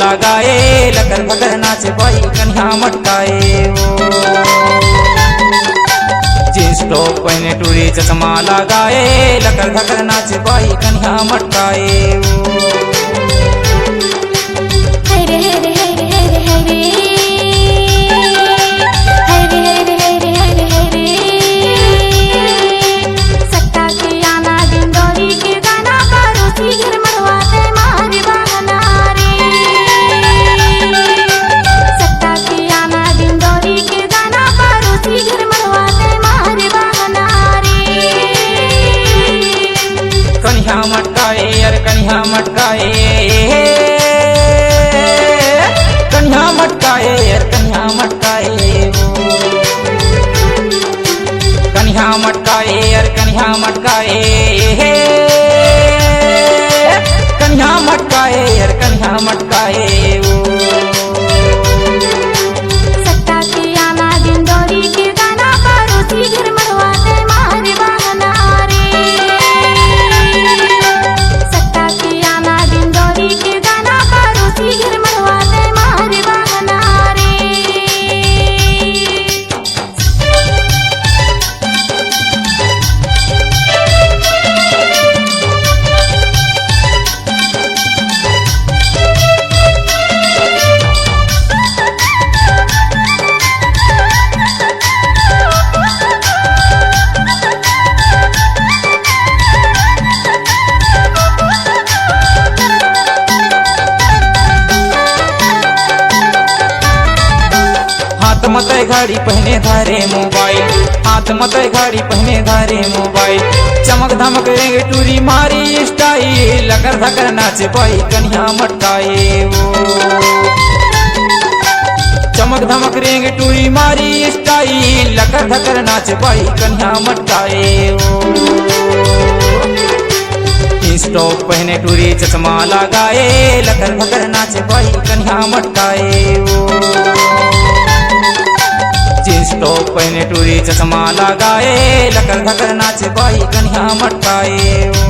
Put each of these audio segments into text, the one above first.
लगाए लकर भकर नाचे बाई कन्या मटकाए वो। जींस टॉप पहने टूरी चश्मा लगाए लकर भकर नाचे बाई कन्या मटकाए वो। कन्या मटकाए यार कन्या मटकाए, कन्या मटकाए यार कन्या मटकाए वो। कन्या मटकाए यार कन्या मटकाए, कन्या मटकाए यार कन्या मटकाए वो। हाथ मत घड़ी पहने धारे मोबाइल, हाथ मत घड़ी पहने धारे मोबाइल। चमक धमक रेंगे टूरी मारी स्टाइल लकर धकर नाचे बाई कन्या मटकाए वो। चमक धमक रेंगे टूरी मारी स्टाइल लकर धकर नाचे बाई कन्या मटकाए वो। जींस टॉप पहने टूरी चश्मा लगाए लकर धकर नाचे बाई कन्या मटकाए वो। जींस टॉप पहने टूरी चश्मा लगाए लकर धकर नाचे बाई कन्या मटकाए वो।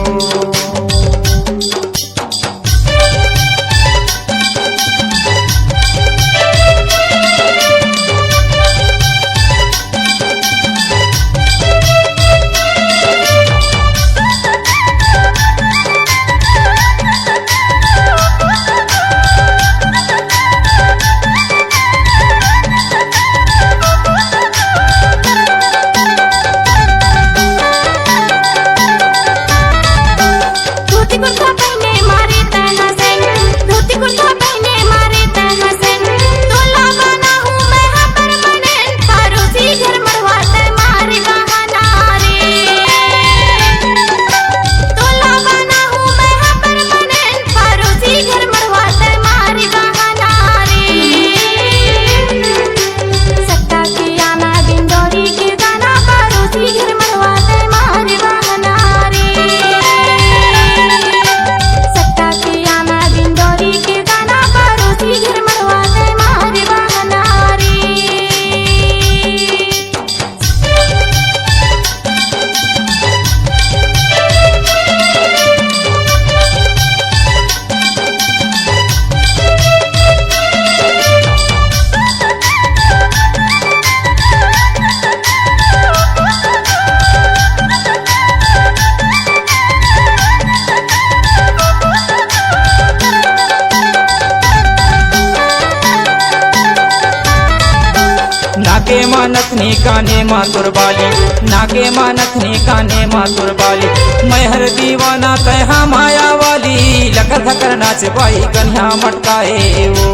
नाके मा नथनी काने मा तुरबाली, नाके मा नथनी काने मा तुरबाली। मैं हर दीवाना तैहा माया वाली लकर धकर नाचे बाई कन्या मटकाए वो।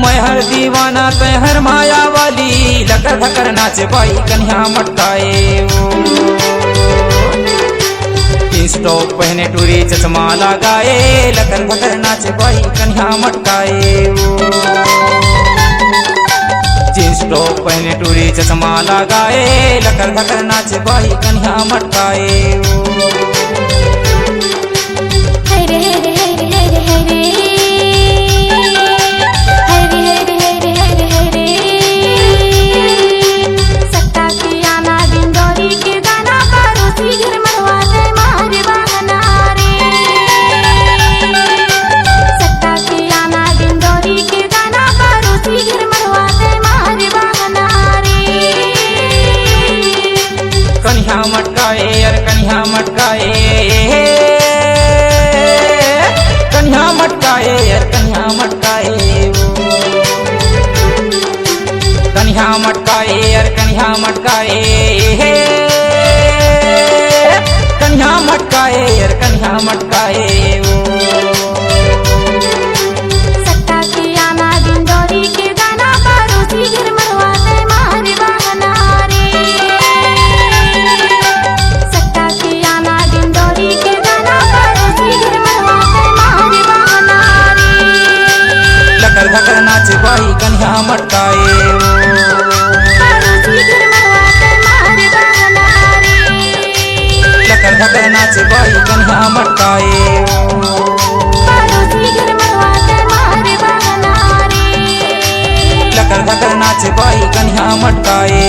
मैं हर दीवाना तैहर माया वाली लकर धकर नाचे बाई कन्या मटकाए वो। जींस टॉप पहने टूरी चश्मा लगाए लकर धकर नाचे बाई कन्या मटकाए वो। जींस टॉप पहने टूरी चश्मा लगाए लकर धकर नाचे बाई कन्या मटकाए वो। कन्या मटकाए कन्या मटकाए यार कन्या मटकाए कन्या मटकाए यार कन्या मटकाए सट्टा के आना डिंडोरी के गाना पड़ोसी घर मरवाते मारे बहना रे सट्टा के आना डिंडोरी के गाना पड़ोसी घर मरवाते मारे बहना रे लकर धकर नाच बाई कन्या मटकाए पड़ोसी घर मरवाते मारे बहना रे लकर धकर नाच बाई कन्या मटकाए पड़ोसी घर मरवाते मारे बहना रे लकर धकर नाच बाई कन्या मटकाए